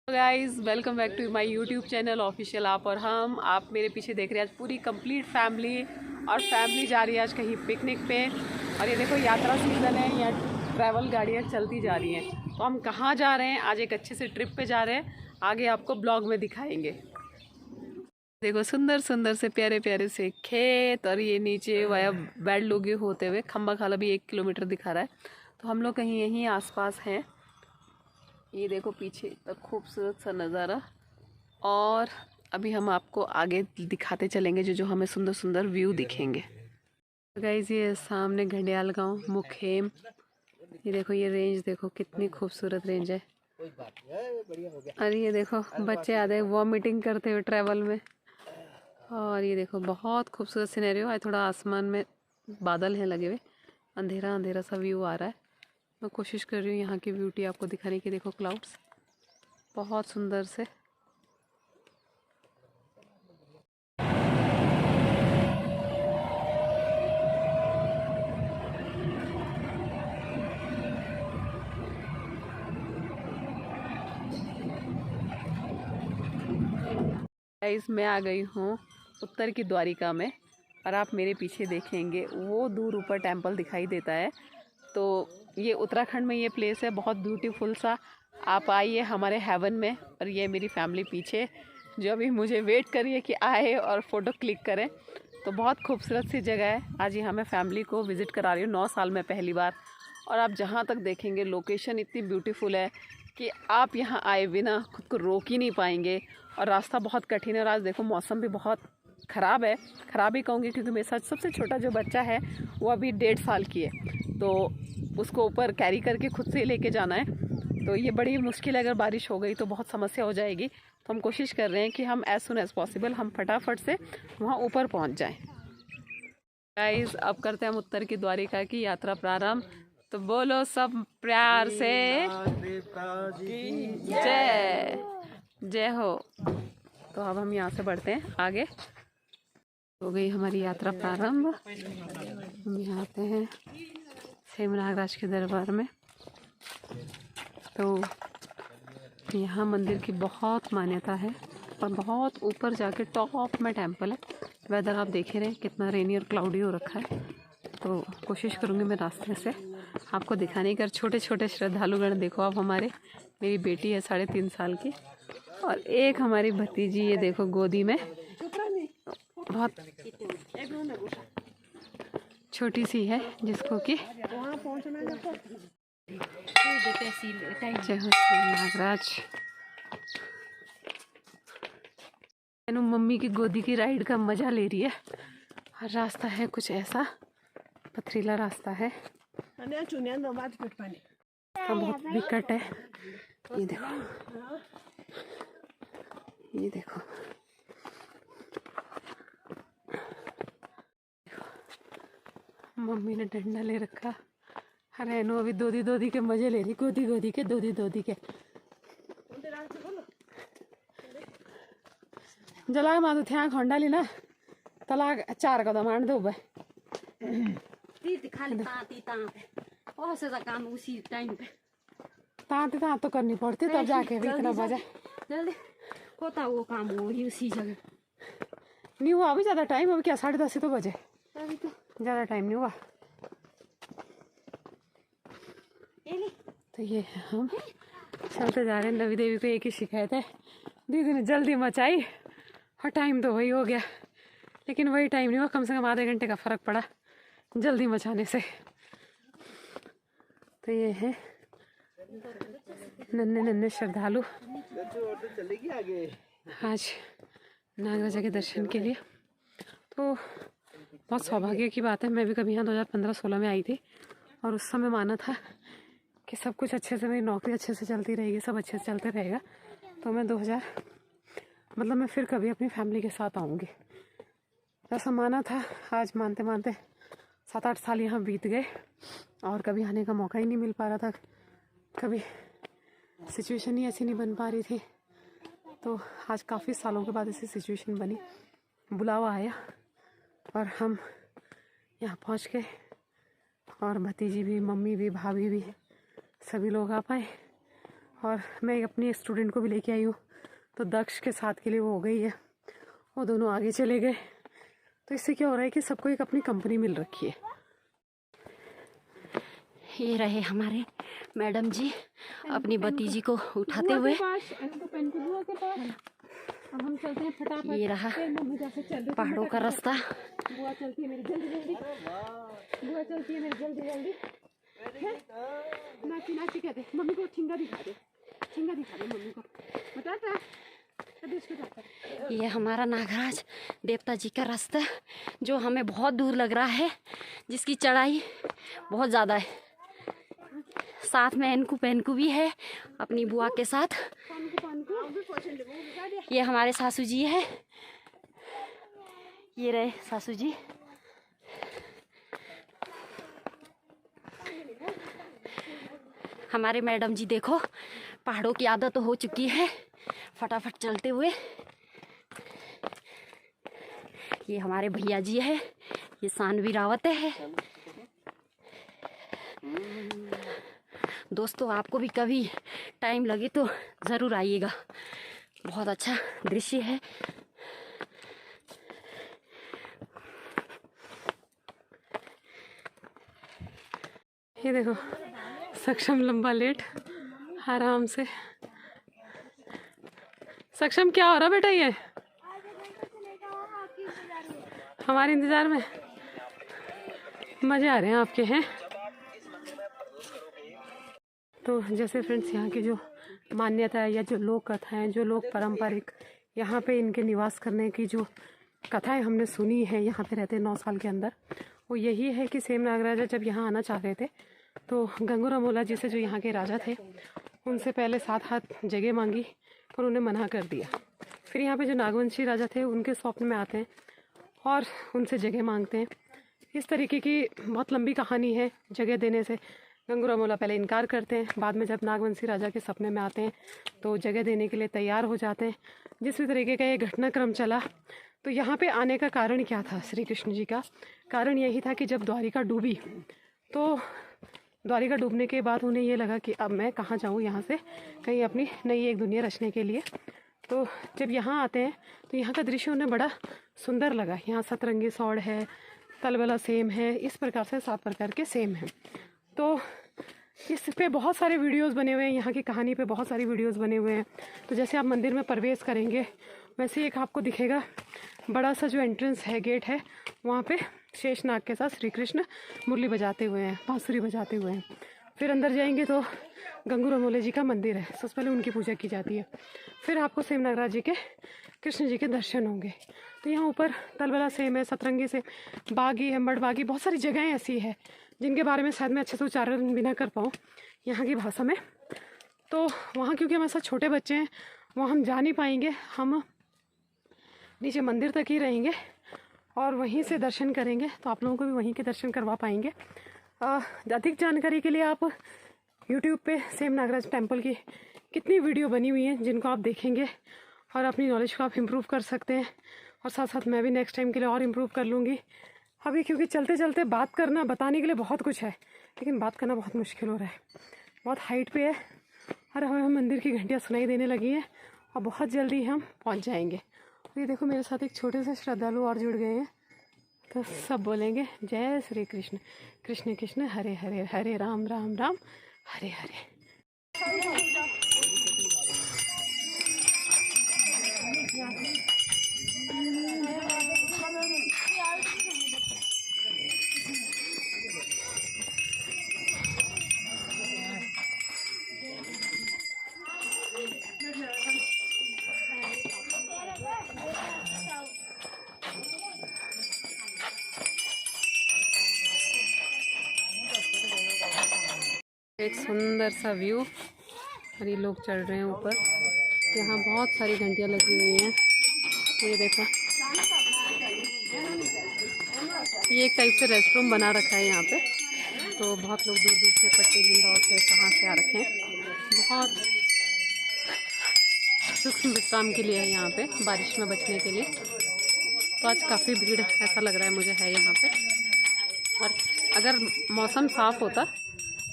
Guys welcome back to my YouTube channel official आप और हम। आप मेरे पीछे देख रहे हैं आज पूरी कंप्लीट फैमिली, और फैमिली जा रही है आज कहीं पिकनिक पे। और ये देखो यात्रा सीज़न है, यहाँ ट्रैवल गाड़ियाँ चलती जा रही हैं। तो हम कहाँ जा रहे हैं, आज एक अच्छे से ट्रिप पे जा रहे हैं, आगे आपको ब्लॉग में दिखाएंगे। देखो सुंदर सुंदर से प्यारे प्यारे से खेत, और ये नीचे वाया बैड लोग होते हुए खम्बा खाला भी 1 किलोमीटर दिखा रहा है। तो हम लोग कहीं यहीं आसपास हैं। ये देखो पीछे इतना खूबसूरत सा नज़ारा, और अभी हम आपको आगे दिखाते चलेंगे जो हमें सुंदर सुंदर व्यू दिखेंगे। गाइस ये सामने घड़ियाल गांव मुखेम, ये देखो ये रेंज देखो कितनी खूबसूरत रेंज है। और ये देखो बच्चे आधे वॉमिटिंग करते हुए ट्रैवल में। और ये देखो बहुत खूबसूरत सिनेरियो है, थोड़ा आसमान में बादल हैं लगे हुए, अंधेरा अंधेरा सा व्यू आ रहा है। मैं कोशिश कर रही हूँ यहाँ की ब्यूटी आपको दिखाने की। देखो क्लाउड्स बहुत सुंदर से। गाइस मैं आ गई हूँ उत्तर की द्वारिका में, और आप मेरे पीछे देखेंगे वो दूर ऊपर टेंपल दिखाई देता है। तो ये उत्तराखंड में ये प्लेस है, बहुत ब्यूटीफुल सा। आप आइए हमारे हेवन में। और ये मेरी फैमिली पीछे जो अभी मुझे वेट कर रही है कि आए और फ़ोटो क्लिक करें। तो बहुत खूबसूरत सी जगह है। आज यहाँ मैं फैमिली को विज़िट करा रही हूँ 9 साल में पहली बार। और आप जहाँ तक देखेंगे लोकेशन इतनी ब्यूटीफुल है कि आप यहाँ आए बिना खुद को रोक ही नहीं पाएंगे। और रास्ता बहुत कठिन है, और आज देखो मौसम भी बहुत ख़राब है। ख़राब ही कहूँगी क्योंकि मेरे साथ सबसे छोटा जो बच्चा है वो अभी 1.5 साल की है, तो उसको ऊपर कैरी करके खुद से लेके जाना है। तो ये बड़ी मुश्किल है, अगर बारिश हो गई तो बहुत समस्या हो जाएगी। तो हम कोशिश कर रहे हैं कि हम एज सुन एज पॉसिबल हम फटाफट से वहाँ ऊपर पहुँच जाएँ। गाइस अब करते हैं हम उत्तर की द्वारिका की यात्रा प्रारंभ। तो बोलो सब प्यार से जय जय हो। तो अब हम यहाँ से बढ़ते हैं आगे। हो गई हमारी यात्रा प्रारंभ। हम यहाँ आते हैं हेमनागराज के दरबार में। तो यहाँ मंदिर की बहुत मान्यता है, और बहुत ऊपर जाके टॉप में टेंपल है। वेदर आप देख ही रहे हैं कितना रेनी और क्लाउडी हो रखा है। तो कोशिश करूँगी मैं रास्ते से आपको दिखाने की। छोटे छोटे श्रद्धालुगण देखो आप हमारे, मेरी बेटी है 3.5 साल की, और एक हमारी भतीजी ये देखो गोदी में, बहुत छोटी सी है जिसको कि जय हो नागराज। मम्मी की गोदी की राइड का मजा ले रही है। और रास्ता है कुछ ऐसा, पथरीला रास्ता है, बहुत विकट है। ये देखो ये देखो मम्मी ने डंडा ले रखा। अरे नो अभी दोदी दोदी के मजे ले रही, गोदी गोदी के दोदी दोदी के। जला माधु थ्या खंडा ली ना तला 4 कदम आण दो भाई। खाली ताती काम उसी टाइम पे तांत तो करनी पड़ती, तब जाके भी इतना बजा जल्दी होता वो काम वो ही उसी जगह नहीं हुआ। अभी ज़्यादा टाइम, अभी क्या 10:30 तो बजे, अभी तो ज़्यादा टाइम नहीं हुआ। तो ये हम चलते जा रहे हैं। रवि देवी को एक ही शिकायत है, दीदी ने जल्दी मचाई और टाइम तो वही हो गया, लेकिन वही टाइम नहीं हुआ, कम से कम आधे घंटे का फ़र्क पड़ा जल्दी मचाने से। तो ये है नन्हे नन्हे श्रद्धालु आज नागराजा के दर्शन के लिए। तो बहुत सौभाग्य की बात है, मैं भी कभी यहाँ 2015-16 में आई थी, और उस समय माना था कि सब कुछ अच्छे से, मेरी नौकरी अच्छे से चलती रहेगी, सब अच्छे से चलते रहेगा, तो मैं 2000 मतलब मैं फिर कभी अपनी फैमिली के साथ आऊँगी, ऐसा माना था। आज मानते मानते 7-8 साल यहाँ बीत गए, और कभी आने का मौका ही नहीं मिल पा रहा था, कभी सिचुएशन ही ऐसी नहीं बन पा रही थी। तो आज काफ़ी सालों के बाद ऐसी सिचुएशन बनी, बुलावा आया, और हम यहाँ पहुँच गए, और भतीजी भी, मम्मी भी, भाभी भी, सभी लोग आ पाए। और मैं अपनी स्टूडेंट को भी लेके आई हूँ, तो दक्ष के साथ के लिए वो हो गई है, वो दोनों आगे चले गए। तो इससे क्या हो रहा है कि सबको एक अपनी कंपनी मिल रखी है। ये रहे हमारे मैडम जी अपनी भतीजी को उठाते हुए। हम चलते हैं फटाफट। ये रहा पहाड़ों का रास्ता। बुआ चलती है मेरी जल्दी जल्दी, बुआ चलती है मेरी जल्दी जल्दी। नाची नाची कहते, मम्मी को ठिंगा दिखा दे, ठिंगा दिखा दे मम्मी को, बताता ये हमारा नागराज देवता जी का रास्ता जो हमें बहुत दूर लग रहा है, जिसकी चढ़ाई बहुत ज़्यादा है। साथ में एनकू पेनकू भी है अपनी बुआ के साथ। ये हमारे सासू जी है, ये रहे सासू जी। हमारे मैडम जी देखो पहाड़ों की आदत तो हो चुकी है, फटाफट चलते हुए। ये हमारे भैया जी है, ये सानवी रावत है। दोस्तों आपको भी कभी टाइम लगे तो ज़रूर आइएगा, बहुत अच्छा दृश्य है। ये देखो सक्षम लंबा लेट आराम से। सक्षम क्या हो रहा बेटा? ये हमारे इंतजार में मजे आ रहे हैं आपके हैं। तो जैसे फ्रेंड्स यहाँ की जो मान्यता है या जो लोक कथाएं, जो लोक पारंपरिक यहाँ पे इनके निवास करने की जो कथाएं हमने सुनी है, यहाँ पे रहते 9 साल के अंदर, वो यही है कि सेम नागराजा जब यहाँ आना चाह रहे थे तो गंगूराम ओला जी से जो यहाँ के राजा थे उनसे पहले 7 हाथ जगह मांगी पर उन्हें मना कर दिया। फिर यहाँ पे जो नागवंशी राजा थे उनके स्वप्न में आते हैं और उनसे जगह मांगते हैं। इस तरीके की बहुत लंबी कहानी है जगह देने से। गंगूराम ओला पहले इनकार करते हैं, बाद में जब नागवंशी राजा के सपने में आते हैं तो जगह देने के लिए तैयार हो जाते हैं। जिस भी तरीके का ये घटनाक्रम चला, तो यहाँ पे आने का कारण क्या था? श्री कृष्ण जी का कारण यही था कि जब द्वारिका डूबी तो द्वारिका डूबने के बाद उन्हें ये लगा कि अब मैं कहाँ जाऊँ यहाँ से, कहीं अपनी नई एक दुनिया रचने के लिए। तो जब यहाँ आते हैं तो यहाँ का दृश्य उन्हें बड़ा सुंदर लगा। यहाँ सतरंगी सौड़ है, तलबला सेम है, इस प्रकार से 7 प्रकार के सेम हैं। तो इस पे बहुत सारे वीडियोस बने हुए हैं, यहाँ की कहानी पे बहुत सारी वीडियोस बने हुए हैं। तो जैसे आप मंदिर में प्रवेश करेंगे वैसे एक आपको दिखेगा बड़ा सा जो एंट्रेंस है, गेट है, वहाँ पे शेषनाग के साथ श्री कृष्ण मुरली बजाते हुए हैं, बांसुरी बजाते हुए हैं। फिर अंदर जाएंगे तो गंगूराम ओले जी का मंदिर है, सबसे पहले उनकी पूजा की जाती है। फिर आपको सेम नागराज जी के, कृष्ण जी के दर्शन होंगे। तो यहाँ ऊपर तलबला सेम है, सतरंगी से बागी है, मड़बागी, बहुत सारी जगहें ऐसी है जिनके बारे में शायद मैं अच्छे से उच्चारण भी ना कर पाऊँ यहाँ की भाषा में। तो वहाँ क्योंकि हमारे साथ छोटे बच्चे हैं, वहाँ हम जा नहीं पाएंगे, हम नीचे मंदिर तक ही रहेंगे और वहीं से दर्शन करेंगे, तो आप लोगों को भी वहीं के दर्शन करवा पाएंगे। अधिक जानकारी के लिए आप YouTube पे सेम नागराज टेम्पल की कितनी वीडियो बनी हुई हैं जिनको आप देखेंगे और अपनी नॉलेज को आप इम्प्रूव कर सकते हैं। और साथ साथ मैं भी नेक्स्ट टाइम के लिए और इम्प्रूव कर लूँगी। अभी क्योंकि चलते चलते बात करना, बताने के लिए बहुत कुछ है, लेकिन बात करना बहुत मुश्किल हो रहा है। बहुत हाइट पे है और हमें मंदिर की घंटियाँ सुनाई देने लगी हैं और बहुत जल्दी हम पहुंच जाएंगे। और ये देखो मेरे साथ एक छोटे से श्रद्धालु और जुड़ गए हैं, तो सब बोलेंगे जय श्री कृष्ण, कृष्ण कृष्ण हरे हरे, हरे राम राम राम हरे हरे। एक सुंदर सा व्यू और ये लोग चढ़ रहे हैं ऊपर। यहाँ बहुत सारी घंटियाँ लगी हुई हैं, ये देखो। ये एक टाइप से रेस्ट रूम बना रखा है यहाँ पे, तो बहुत लोग दूर दूर से, पट्टी इंदौर से, कहाँ से आ रखे हैं। बहुत सूक्ष्म विश्राम के लिए है यहाँ पे, बारिश में बचने के लिए। तो आज काफ़ी भीड़ ऐसा लग रहा है मुझे है यहाँ पे। और अगर मौसम साफ़ होता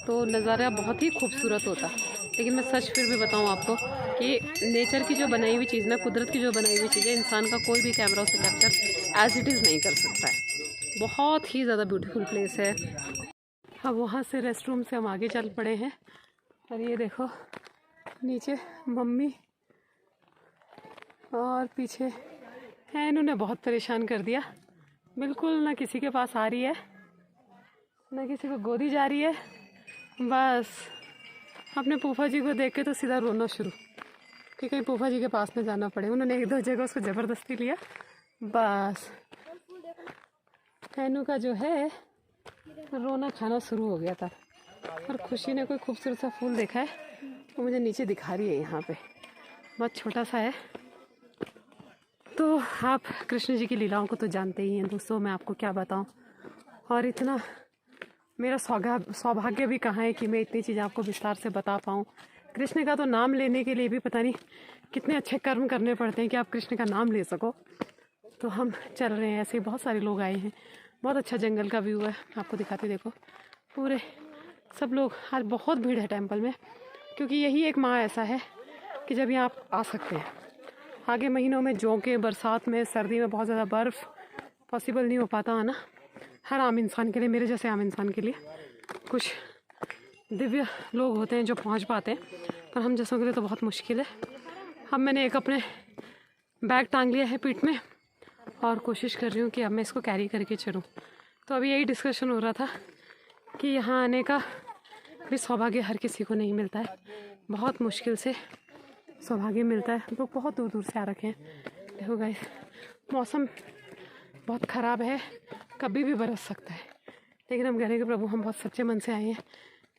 तो नज़ारा बहुत ही खूबसूरत होता। लेकिन मैं सच फिर भी बताऊँ आपको कि नेचर की जो बनाई हुई चीज़ ना, कुदरत की जो बनाई हुई चीज़ है, इंसान का कोई भी कैमरा उसे कैप्चर एज इट इज़ नहीं कर सकता है। बहुत ही ज़्यादा ब्यूटीफुल प्लेस है। अब वहाँ से रेस्ट रूम से हम आगे चल पड़े हैं और ये देखो नीचे मम्मी और पीछे है, इन्होंने बहुत परेशान कर दिया। बिल्कुल ना किसी के पास आ रही है, ना किसी को गोदी जा रही है, बस अपने फूफा जी को देख के तो सीधा रोना शुरू कि कहीं फूफा जी के पास न जाना पड़े। उन्होंने 1-2 जगह उसको ज़बरदस्ती लिया। बस हैनू का जो है रोना खाना शुरू हो गया था। और खुशी ने कोई खूबसूरत सा फूल देखा है, वो मुझे नीचे दिखा रही है। यहाँ पे बहुत छोटा सा है। तो आप कृष्ण जी की लीलाओं को तो जानते ही हैं दोस्तों, मैं आपको क्या बताऊं। और इतना मेरा सौभाग्य भी कहाँ है कि मैं इतनी चीज़ आपको विस्तार से बता पाऊँ। कृष्ण का तो नाम लेने के लिए भी पता नहीं कितने अच्छे कर्म करने पड़ते हैं कि आप कृष्ण का नाम ले सको। तो हम चल रहे हैं, ऐसे बहुत सारे लोग आए हैं। बहुत अच्छा जंगल का व्यू है, आपको दिखाती देखो। पूरे सब लोग, आज बहुत भीड़ है टेम्पल में, क्योंकि यही एक माह ऐसा है कि जब यहाँ आप आ सकते हैं। आगे महीनों में जोंके, बरसात में, सर्दी में बहुत ज़्यादा बर्फ़ पॉसिबल नहीं हो पाता है ना हर आम इंसान के लिए, मेरे जैसे आम इंसान के लिए। कुछ दिव्य लोग होते हैं जो पहुंच पाते हैं, पर हम जैसों के लिए तो बहुत मुश्किल है। अब मैंने एक अपने बैग टांग लिया है पीठ में और कोशिश कर रही हूँ कि अब मैं इसको कैरी करके चलूँ। तो अभी यही डिस्कशन हो रहा था कि यहाँ आने का भी सौभाग्य हर किसी को नहीं मिलता है, बहुत मुश्किल से सौभाग्य मिलता है। लोग बहुत दूर दूर से आ रखे हैं। देखो गाइस, मौसम बहुत ख़राब है, कभी भी बरस सकता है, लेकिन हम कह रहे हैं कि प्रभु हम बहुत सच्चे मन से आए हैं,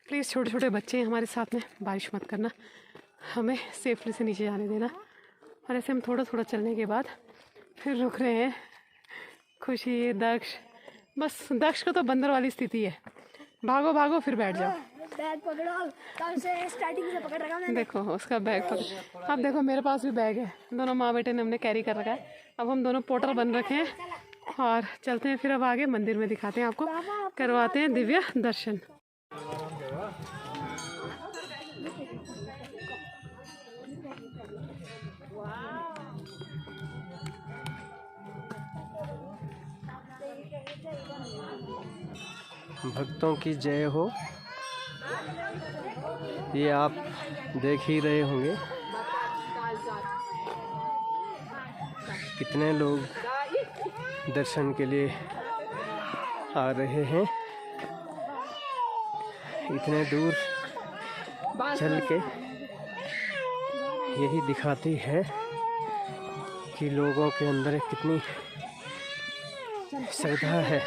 प्लीज़ छोटे छोटे बच्चे हैं हमारे साथ में, बारिश मत करना, हमें सेफली से नीचे जाने देना। और ऐसे हम थोड़ा थोड़ा चलने के बाद फिर रुक रहे हैं। खुशी, दक्ष, बस दक्ष का तो बंदर वाली स्थिति है, भागो भागो फिर बैठ जाओ। बैग पकड़ो, कब से स्टार्टिंग से पकड़ रखा मैंने। देखो उसका बैग पकड़, अब देखो मेरे पास भी बैग है, दोनों माँ बेटे ने हमने कैरी कर रखा है। अब हम दोनों पोर्टर बन रखे हैं और चलते हैं फिर अब आगे मंदिर में, दिखाते हैं आपको, करवाते हैं दिव्य दर्शन। भक्तों की जय हो। ये आप देख ही रहे होंगे कितने लोग दर्शन के लिए आ रहे हैं। इतने दूर चल के यही दिखाती है कि लोगों के अंदर कितनी श्रद्धा है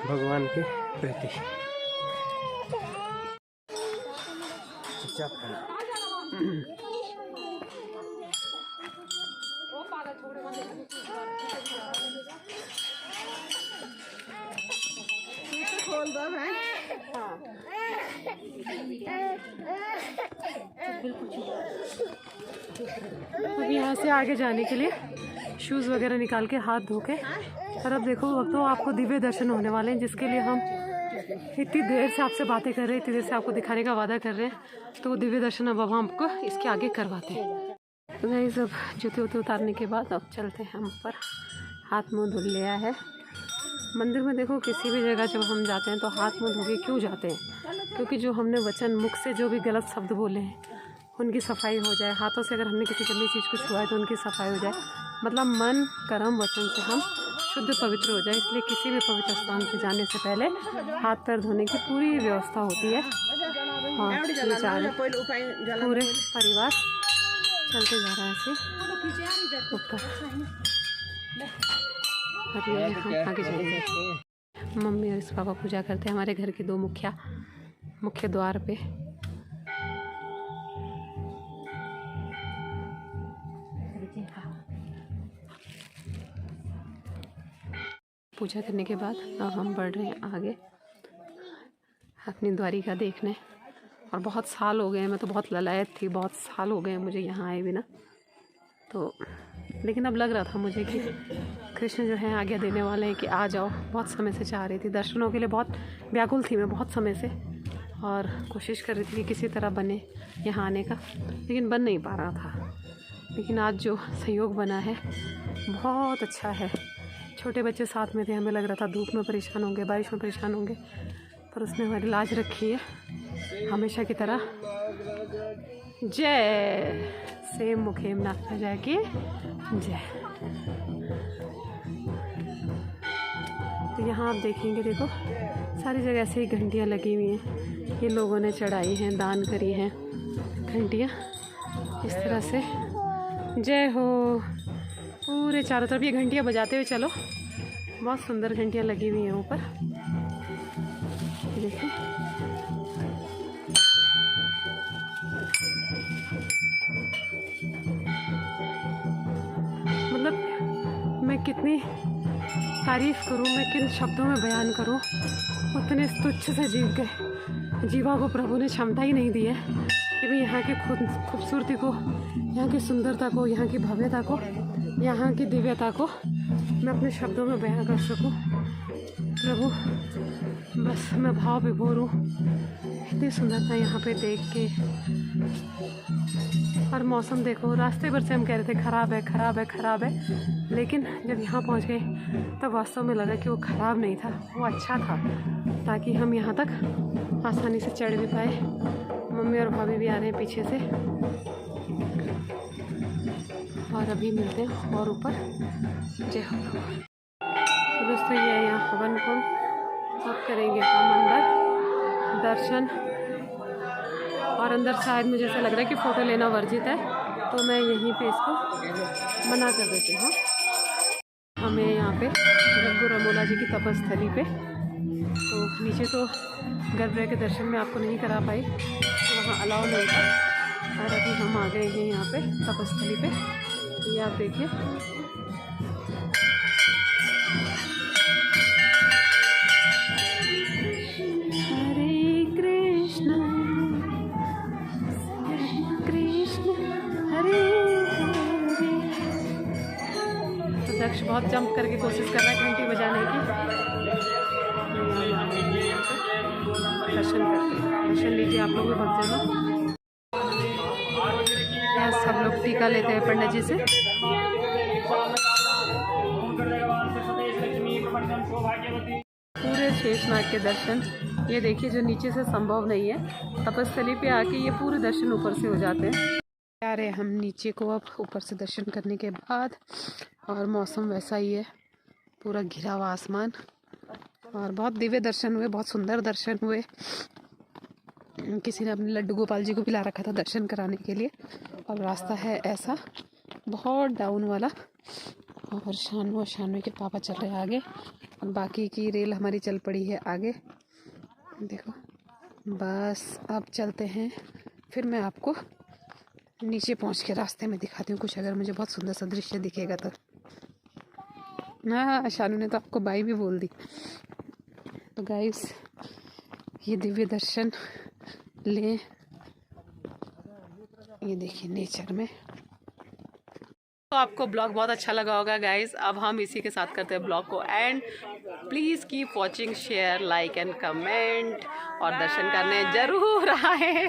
भगवान के प्रति। अब यहाँ से आगे जाने के लिए शूज़ वगैरह निकाल के हाथ धो के, और अब देखो वक्तों आपको दिव्य दर्शन होने वाले हैं, जिसके लिए हम इतनी देर से आपसे बातें कर रहे हैं, इतनी देर से आपको दिखाने का वादा कर रहे हैं। तो वो दिव्य दर्शन अब हम आपको इसके आगे करवाते हैं। तो गाइस अब जूते वूते उतारने के बाद अब चलते हैं हम ऊपर। हाथ मुँह धुल लिया है। मंदिर में देखो किसी भी जगह जब हम जाते हैं तो हाथ मुँह धो के क्यों जाते हैं, क्योंकि जो हमने वचन मुख से जो भी गलत शब्द बोले हैं उनकी सफाई हो जाए। हाथों से अगर हमने किसी गंदी चीज़ को छुआ है तो उनकी सफाई हो जाए, मतलब मन, कर्म, वचन से हम शुद्ध पवित्र हो जाए। इसलिए किसी भी पवित्र स्थान से जाने से पहले हाथ पैर धोने की पूरी व्यवस्था होती है। और पूरे परिवार चलते जा रहा है ऐसे ऊपर। अभी हम आगे जाएंगे। मम्मी और इस पापा पूजा करते हैं हमारे घर के 2 मुख्य द्वार पे। पूजा करने के बाद अब हम बढ़ रहे हैं आगे अपनी द्वारिका देखने। और बहुत साल हो गए, मैं तो बहुत ललायत थी, बहुत साल हो गए मुझे यहाँ आए बिना। तो लेकिन अब लग रहा था मुझे कि कृष्ण जो है आज्ञा देने वाले हैं कि आ जाओ। बहुत समय से चाह रही थी, दर्शनों के लिए बहुत व्याकुल थी मैं बहुत समय से। और कोशिश कर रही थी कि किसी तरह बने यहाँ आने का, लेकिन बन नहीं पा रहा था। लेकिन आज जो सहयोग बना है बहुत अच्छा है। छोटे बच्चे साथ में थे, हमें लग रहा था धूप में परेशान होंगे, बारिश में परेशान होंगे, पर उसने हमारी लाज रखी है हमेशा की तरह। जय सेम मुखेम नाथ जय की जय। तो यहाँ आप देखेंगे, देखो सारी जगह ऐसे ही घंटियाँ लगी हुई हैं। ये लोगों ने चढ़ाई हैं, दान करी हैं घंटियाँ इस तरह से। जय हो। पूरे चारों तरफ ये घंटियाँ बजाते हुए चलो। बहुत सुंदर घंटियाँ लगी हुई हैं ऊपर, देखिए। मतलब मैं कितनी तारीफ़ करूं, मैं किन शब्दों में बयान करूं, उतने तुच्छ से जीवा को प्रभु ने क्षमता ही नहीं दी है कि मैं यहाँ की खूबसूरती को, यहाँ की सुंदरता को, यहाँ की भव्यता को, यहाँ की दिव्यता को मैं अपने शब्दों में बयान कर सकूं। प्रभु बस मैं भाव विभोर हूँ इतनी सुंदरता यहाँ पे देख के। और मौसम देखो, रास्ते भर से हम कह रहे थे ख़राब है ख़राब है ख़राब है, लेकिन जब यहाँ पहुँच गए तब वास्तव में लगा कि वो ख़राब नहीं था, वो अच्छा था, ताकि हम यहाँ तक आसानी से चढ़ भी पाए। मम्मी और भाभी भी आ रहे हैं पीछे से। और अभी मिलते हैं और ऊपर। जय हो। तो दोस्तों ये है यहाँ हवन कुंड। अब करेंगे हम अंदर दर्शन, और अंदर शायद मुझे ऐसा लग रहा है कि फ़ोटो लेना वर्जित है, तो मैं यहीं पे इसको मना कर देती हूँ। हमें यहाँ पे रघु रमोला जी की तपस्थली पे, तो नीचे तो गर्भगृह के दर्शन में आपको नहीं करा पाई, तो वहाँ अलाउ नहीं था। और अभी हम आ गए हैं यहाँ पे तपस्थली पे। ये आप देखिए, हरे कृष्ण कृष्ण हरे हरे। तो दक्ष बहुत जंप करके कोशिश कर रहा है घंटी बजाने की। दर्शन करते हैं, दर्शन लीजिए आप लोग भी भक्त जन। सब लोग टीका लेते हैं पंडित जी से। पूरे शेषनाग के दर्शन ये देखिए, जो नीचे से संभव नहीं है, तपस्थली पे आके ये पूरे दर्शन ऊपर से हो जाते हैं। आ रहे हम नीचे को अब ऊपर से दर्शन करने के बाद, और मौसम वैसा ही है, पूरा घिरा हुआ आसमान, और बहुत दिव्य दर्शन हुए, बहुत सुंदर दर्शन हुए। किसी ने अपने लड्डू गोपाल जी को पिला रखा था दर्शन कराने के लिए। और रास्ता है ऐसा बहुत डाउन वाला, और शानवे के पापा चल रहे हैं आगे, और बाकी की रेल हमारी चल पड़ी है आगे। देखो बस अब चलते हैं, फिर मैं आपको नीचे पहुंच के रास्ते में दिखाती हूँ कुछ, अगर मुझे बहुत सुंदर सा दृश्य दिखेगा तो। हाँ, शानू ने तो आपको बाई भी बोल दी। तो गाइस ये दिव्य दर्शन लें, ये देखिए नेचर में। तो आपको ब्लॉग बहुत अच्छा लगा होगा गाइस। अब हम इसी के साथ करते हैं ब्लॉग को and. Please keep watching, share, like and comment, और दर्शन करने जरूर आए।